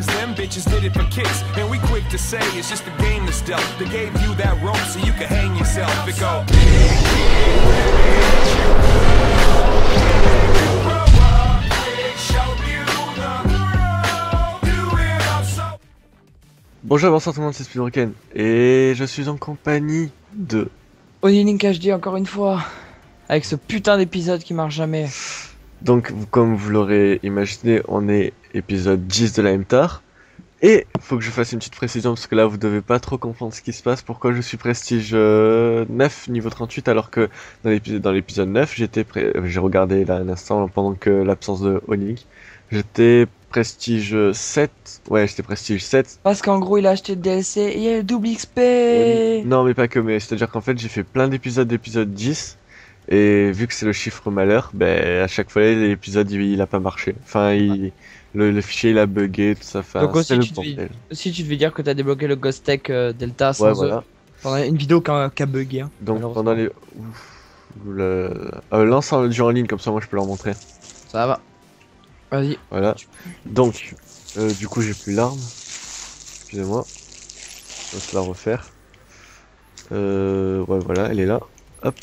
Them bitches did it for kicks, and we quick to say it's just a game that's dealt. They gave you that rope so you can hang yourself. It go. Bonjour, bonsoir tout le monde, c'est Speedroken et je suis en compagnie de Onilink HD encore une fois, avec ce putain d'épisode qui marche jamais. Donc, comme vous l'aurez imaginé, on est épisode 10 de la MTAR. Et faut que je fasse une petite précision parce que là vous devez pas trop comprendre ce qui se passe. Pourquoi je suis prestige 9 niveau 38 alors que dans l'épisode 9 j'ai regardé là un instant pendant que l'absence de Onilink. J'étais prestige 7. Ouais, j'étais prestige 7. Parce qu'en gros il a acheté le DLC et il y a le double XP. Non mais pas que, mais c'est à dire qu'en fait j'ai fait plein d'épisodes d'épisode 10. Et vu que c'est le chiffre malheur, ben à chaque fois l'épisode il a pas marché. Enfin le fichier il a bugué, tout ça. Donc aussi tu devais dire que t'as débloqué le Ghost Tech Delta sans voilà. Pendant une vidéo qui a bugué. Hein, donc pendant les... lance un jeu en ligne comme ça moi je peux leur montrer. Ça va. Vas-y. Voilà. Donc du coup j'ai plus l'arme. Excusez-moi. Je vais te la refaire. Ouais voilà, elle est là. Hop.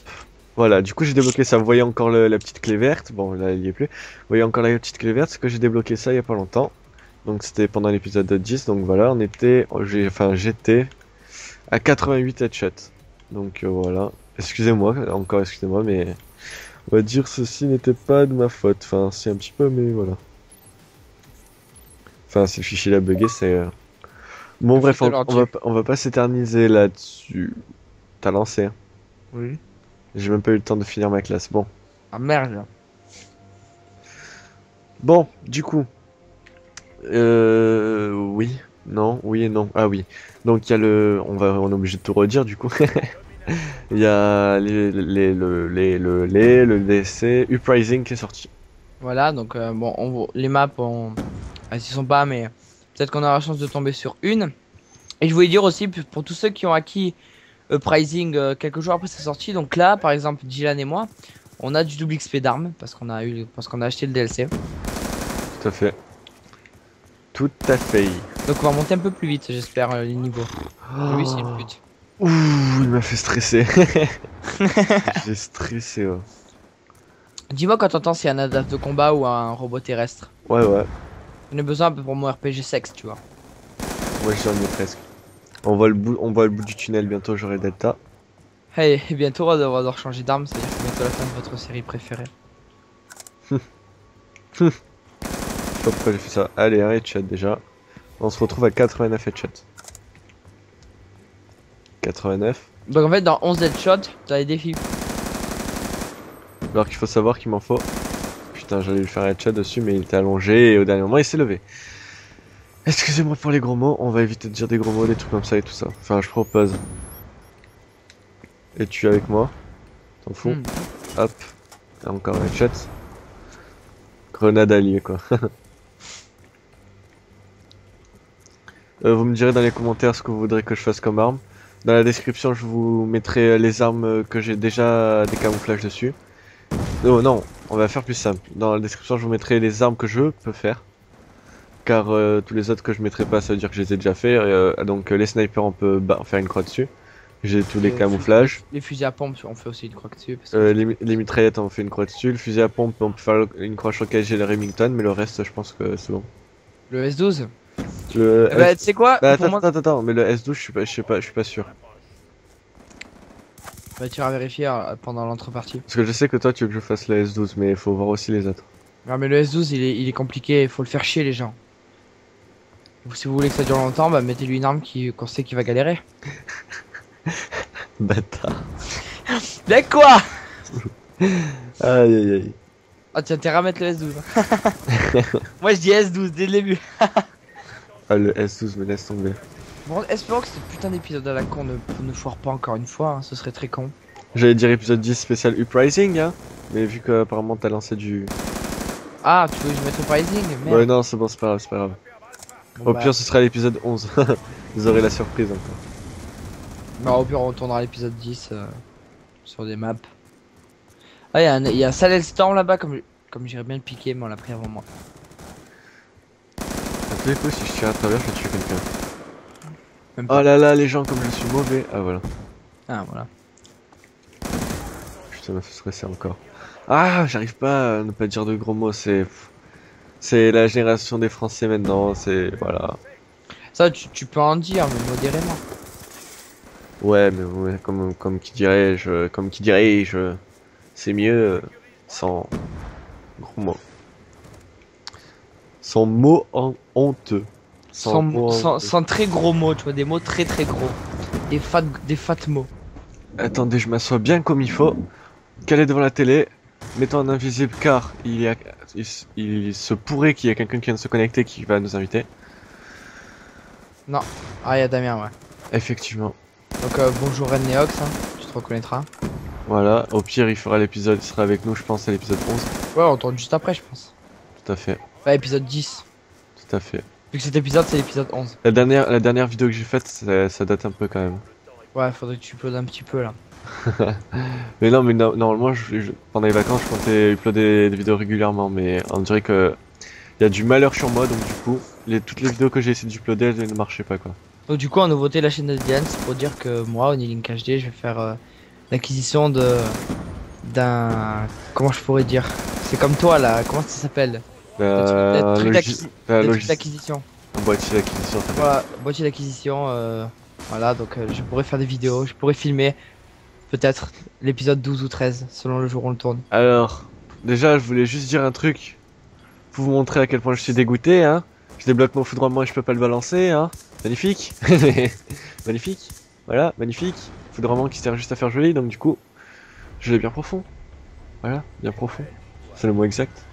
Voilà, du coup j'ai débloqué ça, vous voyez encore la petite clé verte, bon là il y est plus, vous voyez encore la petite clé verte, c'est que j'ai débloqué ça il y a pas longtemps, donc c'était pendant l'épisode 10, donc voilà, j'étais à 88 headshots, donc voilà, excusez-moi, mais on va dire ceci n'était pas de ma faute, enfin c'est un petit peu, mais voilà. Enfin si le fichier l'a bugué, c'est... Bon bref, on va pas s'éterniser là-dessus. T'as lancé hein? Oui. J'ai même pas eu le temps de finir ma classe, bon. Ah merde. Bon, du coup. Oui. Non, oui et non. Ah oui. Donc il y a on est obligé de tout redire du coup. Il y a le DLC Uprising qui est sorti. Voilà, donc bon, les maps, elles y sont pas, mais peut-être qu'on aura la chance de tomber sur une. Et je voulais dire aussi, pour tous ceux qui ont acquis Uprising quelques jours après sa sortie, donc là par exemple Dylan et moi on a du double XP d'armes parce qu'on a acheté le DLC. Tout à fait. Tout à fait. Donc on va monter un peu plus vite j'espère les niveaux. Oh. Lui c'est une pute. Ouh, il m'a fait stresser. J'ai stressé ouais. Dis-moi quand t'entends s'il y a un adapte de combat ou un robot terrestre. Ouais. J'en ai besoin un peu pour mon RPG sexe tu vois. Ouais j'en ai presque. On voit le bout du tunnel bientôt, j'aurai Delta. Hey, et bientôt on va devoir changer d'arme, c'est-à-dire que c'est bientôt la fin de votre série préférée. Je sais pas pourquoi j'ai fait ça. Allez, un headshot déjà. On se retrouve à 89 headshots. 89. Donc en fait dans 11 headshots, t'as les défis. Alors qu'il faut savoir qu'il m'en faut. Putain, j'allais lui faire un headshot dessus, mais il était allongé et au dernier moment il s'est levé. Excusez-moi pour les gros mots, on va éviter de dire des gros mots, des trucs comme ça et tout ça. Enfin, je propose. Et tu es avec moi? T'en fous? Hop. Et encore un headshot. Grenade alliée, quoi. Vous me direz dans les commentaires ce que vous voudrez que je fasse comme arme. Dans la description, je vous mettrai les armes que j'ai déjà des camouflages dessus. Non, on va faire plus simple. Dans la description, je vous mettrai les armes que je peux faire. Car tous les autres que je mettrai pas, ça veut dire que je les ai déjà fait. Donc les snipers, on peut faire une croix dessus. J'ai tous les camouflages. Les fusils à pompe, on fait aussi une croix dessus. Parce que les mitraillettes, on fait une croix dessus. Le fusil à pompe, on peut faire une croix sur lequel j'ai le Remington, mais le reste, je pense que c'est bon. Le S12 tu sais quoi attends, mais le S12, je suis pas sûr. Bah, tu iras vérifier pendant l'entrepartie. Parce que je sais que toi, tu veux que je fasse le S12, mais il faut voir aussi les autres. Non, mais le S12, il est compliqué, il faut le faire chier, les gens. Si vous voulez que ça dure longtemps, bah mettez-lui une arme qu'on sait qu'il va galérer. Bâtard. Mais quoi? Aïe. Ah, tu as intérêt à mettre le S12. Moi je dis S12 dès le début. Ah, le S12 me laisse tomber. Bon, espérons que ce putain d'épisode à la con ne foire pas encore une fois, hein, ce serait très con. J'allais dire épisode 10 spécial Uprising, hein. Mais vu qu'apparemment t'as lancé du... Ah, tu veux que je mette Uprising? Merde. Ouais, non, c'est bon, c'est pas grave. Bon, au pire, ce sera l'épisode 11. Vous aurez la surprise encore. Bah, au pire, on retournera à l'épisode 10 sur des maps. Ah, il y a un Salel Storm là-bas, comme j'irais bien le piquer, mais on l'a pris avant moi. À tous les coups, si je tire à travers, je vais tuer quelqu'un. Même pas. Oh là là, les gens, comme je suis mauvais. Ah voilà. Ah, voilà. Putain, ça m'a fait stresser encore. Ah, j'arrive pas à ne pas dire de gros mots, c'est la génération des Français maintenant, c'est... Voilà. Ça, tu peux en dire, mais modérément. Ouais, mais ouais, comme qui dirais-je, c'est mieux sans gros mots. Sans mots honteux. mots honteux. Sans très gros mots, tu vois, des mots très très gros. Des fat mots. Attendez, je m'assois bien comme il faut. Calé devant la télé, mettons en invisible car il se pourrait qu'il y ait quelqu'un qui vient de se connecter qui va nous inviter. Ah, il y a Damien, ouais. Effectivement. Donc, bonjour Red Neox, hein, tu te reconnaîtras. Voilà, au pire il fera l'épisode, il sera avec nous je pense à l'épisode 11. Ouais, on tourne juste après, je pense. Tout à fait, Ouais, épisode 10. tout à fait. Vu que cet épisode, c'est l'épisode 11. La dernière vidéo que j'ai faite, ça date un peu quand même. Ouais, faudrait que tu uploades un petit peu là. Mais non, mais normalement, pendant les vacances, je comptais uploader des vidéos régulièrement, mais on dirait que il y a du malheur sur moi, donc du coup, toutes les vidéos que j'ai essayé d'uploader, elles ne marchaient pas quoi. Donc, du coup, en nouveauté, la chaîne de Diane, c'est pour dire que moi, Onilink HD, je vais faire l'acquisition d'un. Comment je pourrais dire? C'est comme toi là, comment ça s'appelle? La Des trucs logistique, d'acquisition. un boîtier d'acquisition, ça fait. Voilà, boîtier d'acquisition. Voilà, donc je pourrais faire des vidéos, je pourrais filmer peut-être l'épisode 12 ou 13, selon le jour où on le tourne. Alors, déjà, je voulais juste dire un truc pour vous montrer à quel point je suis dégoûté, hein. Je débloque mon foudroiement et je peux pas le balancer, hein. Magnifique. Magnifique. Voilà, magnifique. Foudroiement qui sert juste à faire joli, donc du coup, je l'ai bien profond. Voilà, bien profond. C'est le mot exact.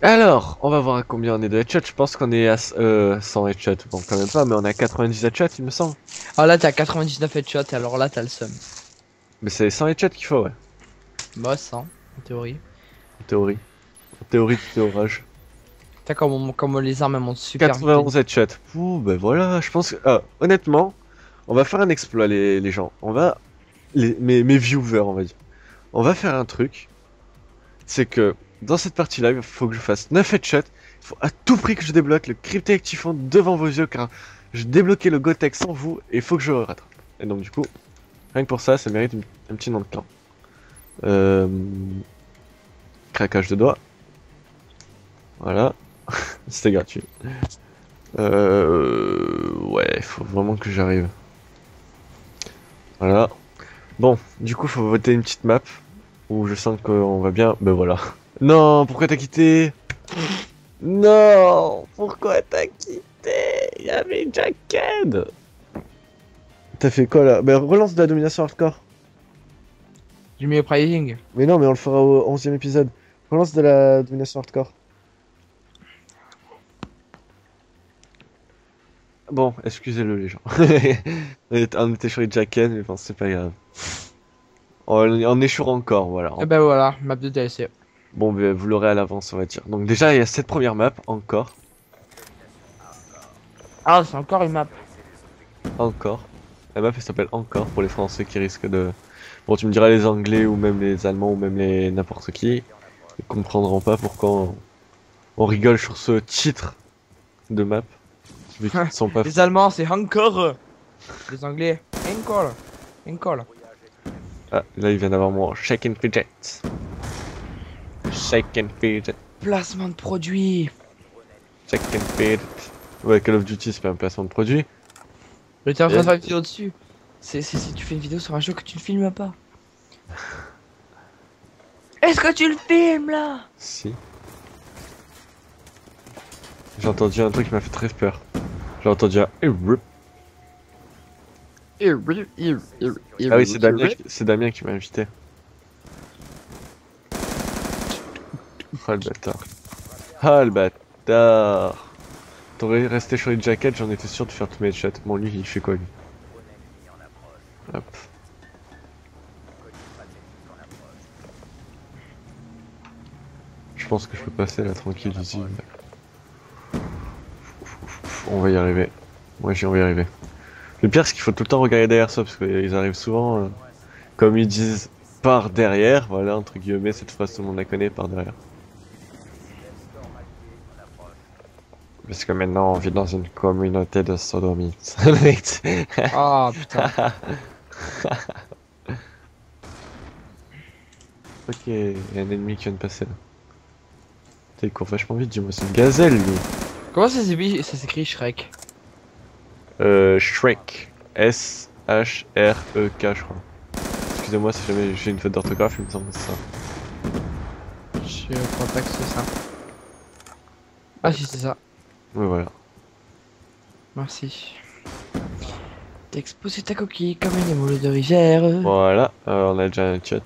Alors, on va voir à combien on est de headshot. Je pense qu'on est à 100 headshot. Bon, quand même pas, mais on a 90 headshot, il me semble. Alors là, t'as 99 headshots, et alors là, t'as le seum. Mais c'est 100 headshot qu'il faut, ouais. Bah, 100, en théorie. En théorie. En théorie du théorage. T'as comme les armes elles montent super vite. 91 headshots. Ouh, ben voilà, je pense que... Ah, honnêtement, on va faire un exploit, les gens. On va... mes viewers, on va dire. On va faire un truc. C'est que, dans cette partie-là, il faut que je fasse 9 headshots. Il faut à tout prix que je débloque le crypté actifant devant vos yeux, car je débloquais le Gotek sans vous, et il faut que je le rattrape. Et donc, du coup, rien que pour ça, ça mérite un petit nom de clan. Craquage de doigts. Voilà. C'était gratuit. Ouais, il faut vraiment que j'arrive. Voilà. Bon, du coup, faut voter une petite map où je sens qu'on va bien. Ben voilà. Non, pourquoi t'as quitté? Non, pourquoi t'as quitté? Il y avait Jacked. T'as fait quoi là? Ben relance de la domination hardcore. J'ai mis le pricing. Mais non, mais on le fera au 11e épisode. Relance de la domination hardcore. Bon, excusez-le les gens. On était sur les Jacken, mais bon, c'est pas grave. On échoue encore, voilà. Et ben voilà, map de DLC. Bon, ben, vous l'aurez à l'avance, on va dire. Donc déjà, il y a cette première map, encore. Ah, c'est encore une map. Encore. La map, elle s'appelle Encore, pour les Français qui risquent de... Bon, tu me diras les Anglais, ou même les Allemands, ou même les n'importe qui. Ils comprendront pas pourquoi on rigole sur ce titre de map. Vu qu'ils sont pas... Les Allemands, c'est encore. Les Anglais, encore. Encore. Ah, là, il vient d'avoir mon Shake and Fidget. Shake and Fidget. Placement de produit. Shake and Fidget. Ouais, Call of Duty, c'est pas un placement de produit. Mais t'es en train de faire une vidéo dessus. C'est si tu fais une vidéo sur un jeu que tu ne filmes pas. Est-ce que tu le filmes là? Si. J'ai entendu un truc qui m'a fait très peur. J'ai entendu un... Ah oui, c'est Damien qui m'a invité. Oh le bâtard. Oh le bâtard. T'aurais resté sur les jackets, j'en étais sûr de faire tous mes headshots. Bon, lui, il fait quoi, lui? Hop. Je pense que je peux passer là tranquille ici. On va y arriver. Moi, on va y arriver. Le pire, c'est qu'il faut tout le temps regarder derrière ça, parce qu'ils arrivent souvent, comme ils disent, par derrière. Voilà, entre guillemets, cette phrase, tout le monde la connaît, par derrière. Parce que maintenant on vit dans une communauté de sodomites. Oh putain. Ok, il y a un ennemi qui vient de passer là. Putain, il court vachement vite, dis-moi, c'est une gazelle lui. Comment ça s'écrit Shrek? Shrek. S-H-R-E-K, je crois. Excusez-moi si jamais j'ai une faute d'orthographe, il me semble que c'est ça. Je crois pas que c'est ça. Ah si c'est ça. Oui, voilà. Merci. T'exposer ta coquille comme une moule de rivière. Voilà, on a déjà un chat.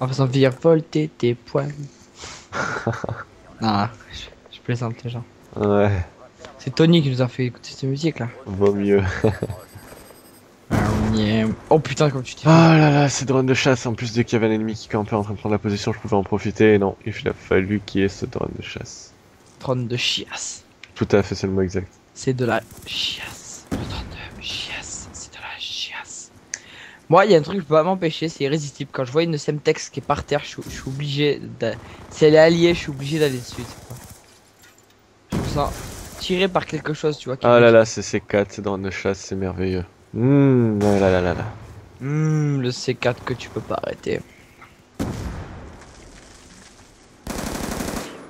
En faisant virevolter tes poils. Non, je plaisante les gens. Ouais, C'est Tony qui nous a fait écouter cette musique là. vaut mieux. Oh putain, comme tu dis. Ah là là, ces drones de chasse, en plus dès qu'il y avait un ennemi qui campait en train de prendre la position, je pouvais en profiter. Et non, il a fallu qu'il y ait ce drone de chasse. Trône de chiasse. Tout à fait, c'est le mot exact. C'est de la chiasse. Le trône de chiasse, c'est de la chiasse. Moi, il y a un truc que je peux pas m'empêcher, c'est irrésistible. Quand je vois une Semtex qui est par terre, je suis obligé de... Si elle est alliée, je suis obligé d'aller dessus. Je me sens tiré par quelque chose, tu vois. Ah là là, c'est C4, ces drones de chasse, c'est merveilleux. Ah là là là là. Le C4 que tu peux pas arrêter.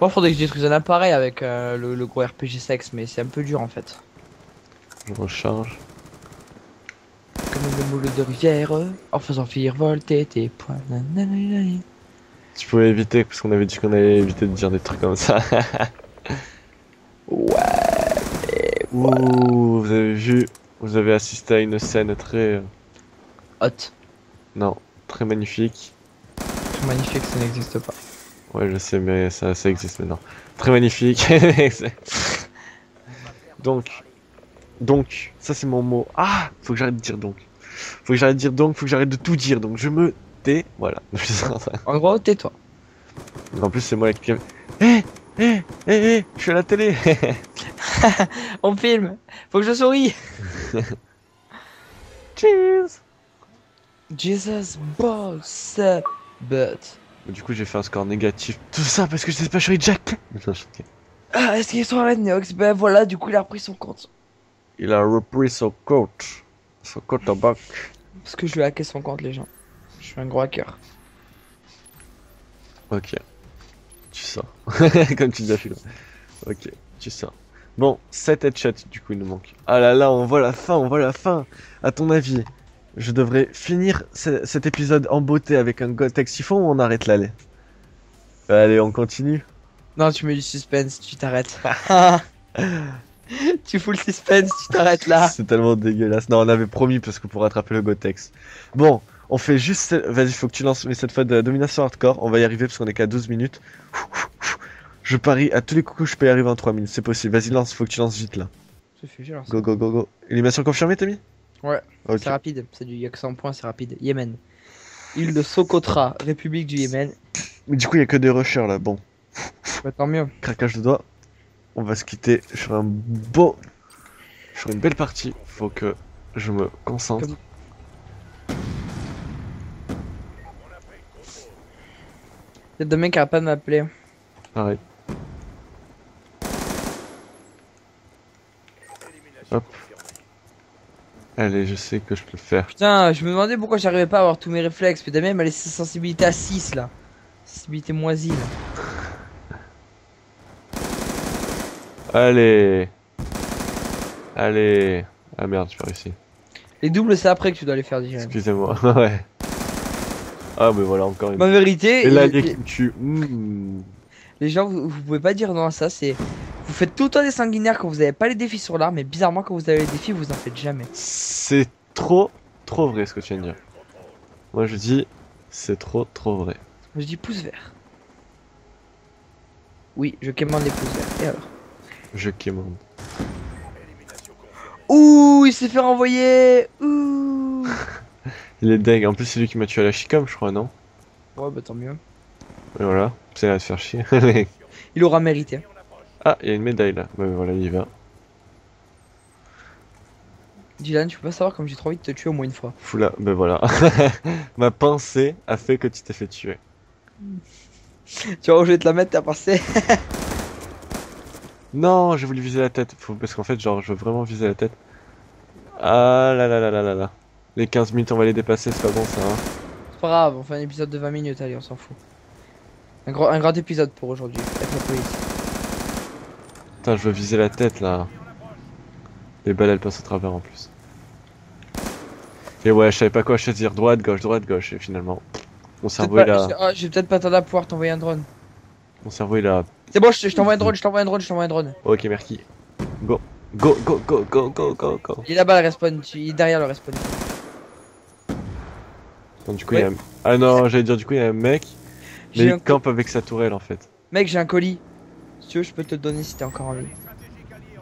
Moi, faudrait que je détruise un appareil avec le gros RPG sexe, mais c'est un peu dur en fait. Je recharge. Comme une moule de rivière, en faisant virevolter tes poils. Nanana. Tu pouvais éviter, parce qu'on avait dit qu'on allait éviter de dire des trucs comme ça. Ouais, mais Ouh, vous avez vu, vous avez assisté à une scène très... hot. non, très magnifique. Très magnifique, ça n'existe pas. Ouais, je sais, mais ça existe maintenant. Très magnifique. Donc, ça c'est mon mot. Ah, faut que j'arrête de dire donc. Faut que j'arrête de dire donc, faut que j'arrête de tout dire. Donc je me tais, voilà. En gros, tais-toi. En plus, c'est moi qui... je suis à la télé. On filme. Faut que je souris. Cheers. Jesus boss but. Du coup, j'ai fait un score négatif. Tout ça parce que je sais pas jouer Jack. Non, je- Ah, est-ce qu'il est sur la Neox? Ben voilà, du coup, il a repris son compte. Il a repris son coach. Son coach à bac. Parce que je lui ai hacké son compte, les gens. Je suis un gros hacker. Ok. Tu sors. Comme tu dis à Philo. Ok, tu sors. Bon, 7 headshots du coup il nous manque. Ah là là, on voit la fin, on voit la fin. À ton avis, je devrais finir cet épisode en beauté avec un Gotex siphon ou on arrête là? Allez, on continue. Non, tu mets du suspense, tu t'arrêtes. Tu fous le suspense, tu t'arrêtes là. C'est tellement dégueulasse. Non, on avait promis parce que pour rattraper le Gotex. Bon, on fait juste... Vas-y, faut que tu lances mais cette fois de la domination hardcore. On va y arriver parce qu'on est qu'à 12 minutes. Je parie à tous les coups, je peux y arriver en 3 minutes. C'est possible. Vas-y, lance, faut que tu lances vite là. Je fais, je lance. Go, go, go, go. Élimination confirmée, t'as mis? Ouais, Ok. c'est rapide. C'est du y'a que 100 points, c'est rapide. Yémen. Île de Socotra, République du Yémen. Mais du coup, il y a que des rushers là. Bon, Bah, tant mieux. craquage de doigts. On va se quitter sur une belle partie. Faut que je me concentre. Comme- Il y a deux mecs qui arrêtent pas de m'appeler. Pareil. Hop. Allez, je sais que je peux le faire. Putain, je me demandais pourquoi j'arrivais pas à avoir tous mes réflexes. Puis Damien m'a laissé sensibilité à 6 là. Sensibilité moisie là. Allez. Allez. Ah merde, j'ai pas réussi. Les doubles, c'est après que tu dois les faire déjà. Excusez-moi. Ouais. Ah, mais voilà, encore une. Ma vérité, Et là, les, qui me tue. les gens, vous pouvez pas dire non à ça. C'est vous faites tout le temps des sanguinaires quand vous avez pas les défis sur l'arme, mais bizarrement quand vous avez les défis, vous en faites jamais. C'est trop vrai ce que tu viens de dire. Moi, je dis, c'est trop vrai. Je dis pouce vert. Oui, je commande les pouces verts. Et alors? Je quémande. Ouh, il s'est fait renvoyer. Ouh. Il est deg. En plus, c'est lui qui m'a tué à la chicom, je crois, non? Ouais, bah tant mieux. Et voilà. C'est à se faire chier. Il aura mérité. Ah, il y a une médaille là. Bah voilà, il y va. Dylan, tu peux pas savoir comme j'ai trop envie de te tuer au moins une fois. Fou là. Bah voilà. Ma pensée a fait que tu t'es fait tuer. Tu vois où je vais te la mettre ta pensée? Non, j'ai voulu viser la tête. Parce qu'en fait, genre, je veux vraiment viser la tête. Ah là là là là là là. Les 15 minutes, on va les dépasser, c'est pas bon ça. Hein. C'est pas grave, on fait un épisode de 20 minutes, allez, on s'en fout. Un grand épisode pour aujourd'hui, avec la police. Putain, je veux viser la tête là. Les balles elles passent au travers en plus. Et ouais, je savais pas quoi choisir. Droite, gauche. Et finalement, mon cerveau il a. Ah, j'ai peut-être pas tardé à pouvoir t'envoyer un drone. Mon cerveau il a. C'est bon, je t'envoie un drone, je t'envoie un drone. Ok, merci. Go. Go. Il est là-bas le respawn, il est derrière le respawn. Bon, du coup, il y a un... Ah non, j'allais dire, du coup, il y a un mec. Mais il campe avec sa tourelle en fait. Mec, j'ai un colis. Si tu veux, je peux te le donner si t'es encore en vie.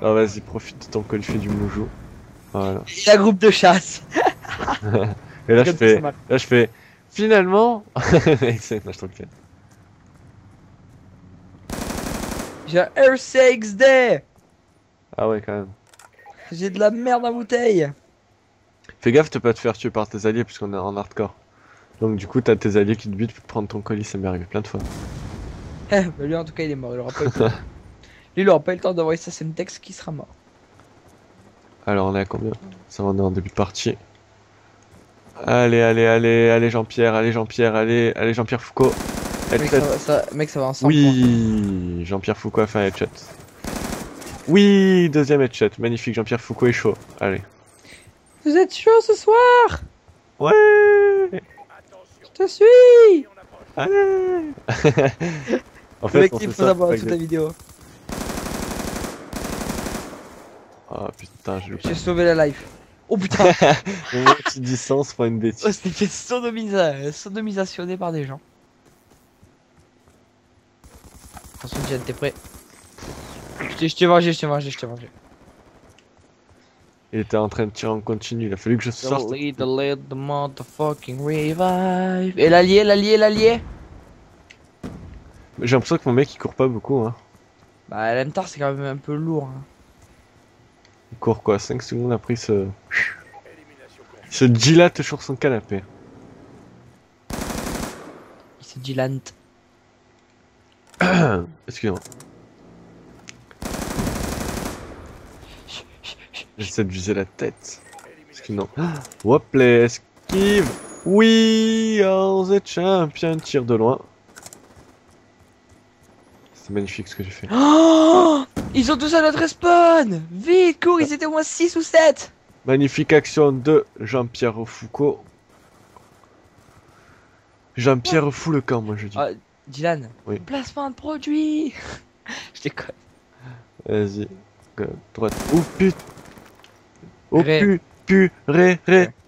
Ah, vas-y, profite de ton colis, fais du moujou. Voilà. Il a groupe de chasse. Et là, je fais. Finalement. C'est, non, je trouve que. J'ai un R6D. Ah ouais, quand même. J'ai de la merde en bouteille. Fais gaffe de pas te faire tuer par tes alliés puisqu'on est en hardcore. Donc du coup t'as tes alliés qui te butent pour prendre ton colis, ça m'est arrivé plein de fois. Bah lui en tout cas il est mort, il aura pas eu le temps. Lui il aura pas eu le temps d'envoyer sa Semtex qui sera mort. Alors on est à combien? Ça on est en début de partie. Allez Jean-Pierre, allez Jean-Pierre Foucault. Mec ça va ensemble. Oui, Jean-Pierre Foucault a fait un headshot. Oui, deuxième headshot, magnifique, Jean-Pierre Foucault est chaud, allez. Vous êtes chaud ce soir? Ouais. Je te suis. Allez. En Le fait, mec on il fait faut ça savoir avec toute des- la vidéo. Oh putain, J'ai sauvé la life. Oh putain. Mon petit distance pour une Oh, bêtise. c'était fait sodomisationner par des gens. Attention Jen, t'es prêt? Je t'ai vengé. Il était en train de tirer en continu, il a fallu que je sorte. The motherfucking revive. Et l'allié. J'ai l'impression que mon mec il court pas beaucoup hein. Bah l'MTAR c'est quand même un peu lourd. Hein. Il court quoi, 5 secondes après il se dilate sur son canapé. Il se dit lant. Excusez-moi. J'essaie de viser la tête. Parce que non. Hop les esquive. We are the champion. Tire de loin. C'est magnifique ce que j'ai fait. Oh, ils sont tous à notre respawn. Vite, cours, ils étaient au moins 6 ou 7. Magnifique action de Jean-Pierre Foucault. Jean-Pierre fout le camp, moi je dis. Ah, Dylan, Oui. placement de produit. Je déconne. Vas-y. Droite. Oh putain. Oh Ré. purée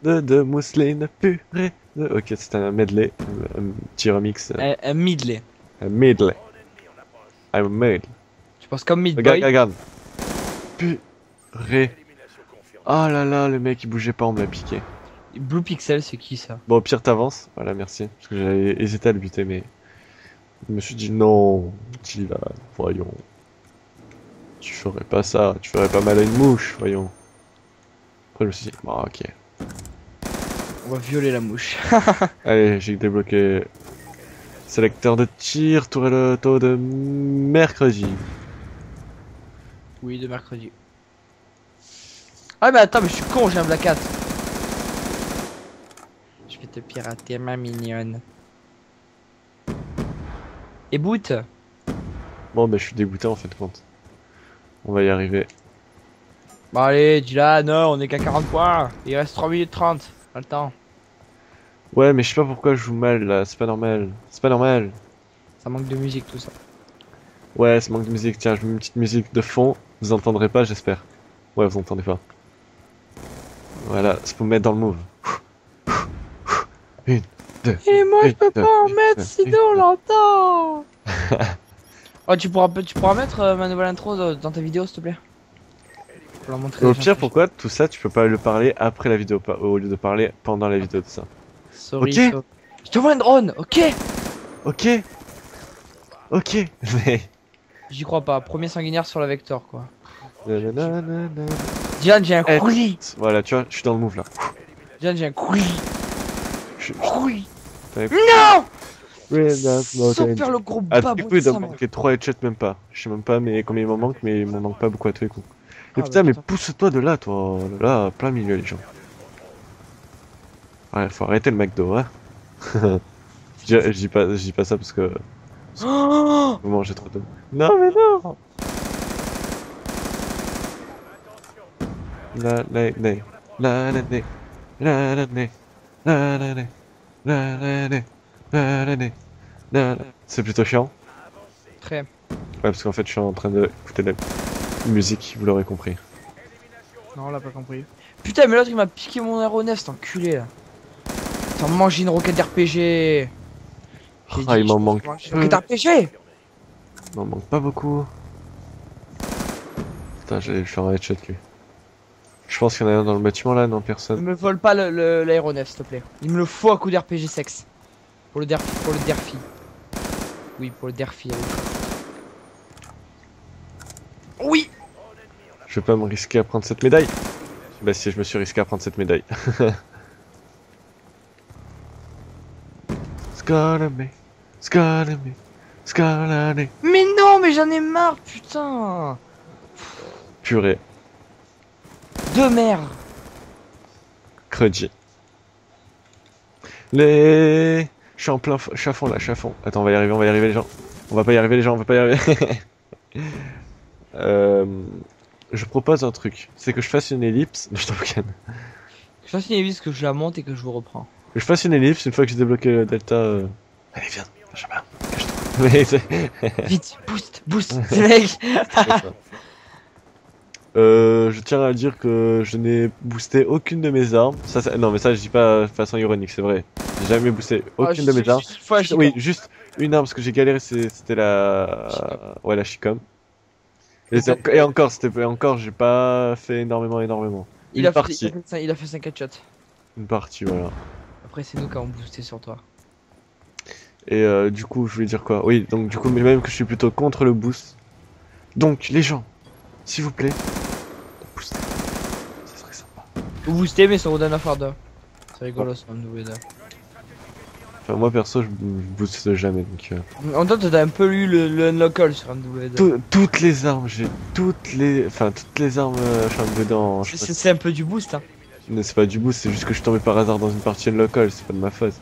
de mousseline. Purée de... Ok, c'était un medley. Un petit remix. Un midley. Un medley. I'm made. Je pense comme mid Regarde, boy. regarde. Purée. Oh là là, le mec il bougeait pas, on me l'a piqué. Blue Pixel, c'est qui ça? Bon, au pire t'avances. Voilà, merci. Parce que j'avais hésité à le buter, mais... Je me suis dit non, Dylan, voyons. Tu ferais pas ça, tu ferais pas mal à une mouche, voyons. Après je me suis dit, bon ok. On va violer la mouche. Allez, j'ai débloqué... Sélecteur de tir, tourelle auto de mercredi. Oui, de mercredi. Ah mais attends, mais je suis con, j'ai un Black Hat. Je vais te pirater ma mignonne. Et boot. Bon bah je suis dégoûté en fin de compte. On va y arriver. Bon allez, Dylan, on est qu'à 40 points. Il reste 3 minutes 30. Pas le temps. Ouais mais je sais pas pourquoi je joue mal là, c'est pas normal. C'est pas normal. Ça manque de musique tout ça. Ouais, ça manque de musique, tiens, je mets une petite musique de fond. Vous entendrez pas j'espère. Ouais, vous entendez pas. Voilà, c'est pour me mettre dans le move. Une, deux. Et moi je peux deux, pas en une, mettre deux, sinon on l'entend. Oh tu pourras mettre ma nouvelle intro dans ta vidéo s'il te plaît. Pour la montrer. Au aux gens pire, qui- pourquoi tout ça tu peux pas le parler après la vidéo, au lieu de parler pendant la vidéo de ça. Sorry. Ok. so- Je te vois un drone, ok. Ok. Ok. Mais. J'y crois pas. Premier sanguinaire sur la Vector quoi. Nanana. Dylan j'ai un Eh. coulis. Voilà, tu vois, je suis dans le move là. Dylan j'ai un coulis. Je- Coulis. t'avais- Non. Sans faire le gros Ah, babou du coup, de il doit sa me mère. manquer 3 headshots même pas. Je sais même pas mais combien il m'en manque, mais il m'en manque pas beaucoup à tous les coups. Mais Ah, putain, bah, mais putain. pousse-toi de là, toi. Là, plein milieu, les gens. Ouais, faut arrêter le McDo, hein. Je dis pas ça parce que Oh vous mangez trop de. Non, mais non! La, la, la, la, la, la, la, la, la, la, la, la, la, la, la, la, la, la. C'est plutôt chiant. Très. Ouais, parce qu'en fait, je suis en train d'écouter de la musique, vous l'aurez compris. Non, on l'a pas compris. Putain, mais l'autre il m'a piqué mon aéronef, cet enculé là. T'en manges une roquette RPG. J'ai Ah, dit, il m'en manque une peu. roquette RPG. Il m'en manque pas beaucoup. Putain, je vais faire un headshot lui. Je pense qu'il y en a un dans le bâtiment là, non Ne personne. me vole pas l'aéronef, s'il te plaît. Il me le faut à coup d'RPG sexe. Pour le derfi. Oui, pour le derfi. allez. Oui. Je vais pas me risquer à prendre cette médaille. Bah si, je me suis risqué à prendre cette médaille. Scarlet, Scarlet, Scarlet. Mais non, mais j'en ai marre, putain. Purée, De merde. crudgy. Les... Je suis en plein... Je suis à fond là, je suis à fond. Attends, on va y arriver les gens. On va pas y arriver les gens, on va pas y arriver. Je propose un truc. C'est que je fasse une ellipse... Je t'en boucane. Je fasse une église que je la monte et que je vous reprends. Que je fasse une ellipse une fois que j'ai débloqué le delta... Allez, viens, Benjamin, cache-toi. Mais c'est... Vite, boost, mec. Je tiens à dire que je n'ai boosté aucune de mes armes. Non, mais ça, je dis pas de façon ironique, c'est vrai. J'ai jamais boosté aucune de mes armes. Oui, juste une arme, parce que j'ai galéré, c'était la... Ouais, la Chicom. Et encore, j'ai pas fait énormément. Il a partie. fait 5 headshots. Une partie, voilà. Après, c'est nous qui avons boosté sur toi. Et du coup, je voulais dire quoi? Oui, donc du coup, mais même que je suis plutôt contre le boost. Donc, les gens, s'il vous plaît, boostez. Ça serait sympa. Vous boostez, mais ça vous donne un fardeau. C'est rigolo, ça, un nouveau dé. Enfin, moi perso, je booste jamais. Donc, En même temps, t'as un peu lu le unlockable sur un double dé. toutes les armes, j'ai toutes les armes, je suis un peu dedans. C'est un peu du boost, hein. Mais c'est pas du boost, c'est juste que je suis tombé par hasard dans une partie local, c'est pas de ma faute.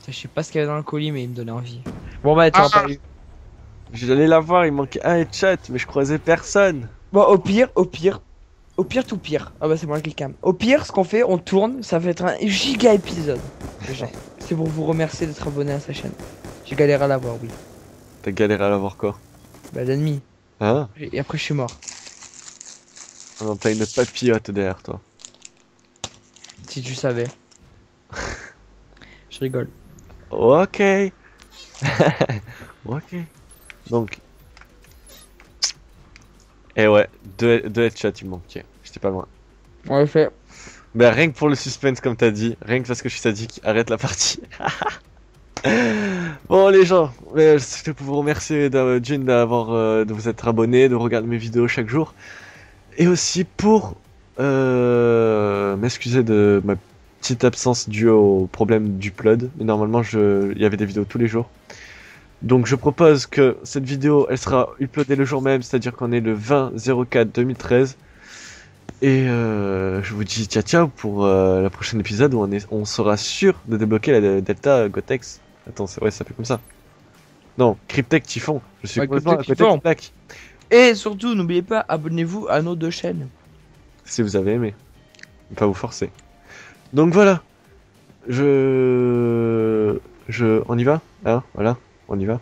Je sais pas ce qu'il y avait dans le colis, mais il me donnait envie. Bon, bah, t'auras pas eu. J'allais la voir, il manquait un headshot, mais je croisais personne. Bon, au pire, tout pire. Ah bah, c'est moi qui le calme. Au pire, ce qu'on fait, on tourne, ça va être un giga épisode. Déjà. C'est pour vous remercier d'être abonné à sa chaîne. J'ai galéré à l'avoir, oui. T'as galéré à l'avoir quoi? Bah, l'ennemi. Hein? Et après, je suis mort. Ah non, t'as une papillote derrière toi. Si tu savais. Je rigole. Ok. Ok. Donc. Et ouais, deux headshots il me manquait. J'étais pas loin. On le fait. Bah rien que pour le suspense comme t'as dit, rien que parce que je suis sadique, arrête la partie. Bon les gens, c'était pour vous remercier d'une de vous être abonné, de regarder mes vidéos chaque jour. Et aussi pour m'excuser de ma petite absence due au problème du upload. Mais normalement il y avait des vidéos tous les jours. Donc je propose que cette vidéo elle sera uploadée le jour même, c'est-à-dire qu'on est le 20/04/2013. Et je vous dis ciao pour la prochaine épisode où on sera sûr de débloquer la Delta Gotex. Attends, ouais, ça fait comme ça. Non, Cryptech Typhon. Je suis Ouais, complètement à Cryptech côté Typhon. de plaque. Et surtout, n'oubliez pas, abonnez-vous à nos deux chaînes. Si vous avez aimé. Pas vous forcer. Donc voilà. On y va? Hein? Voilà, on y va.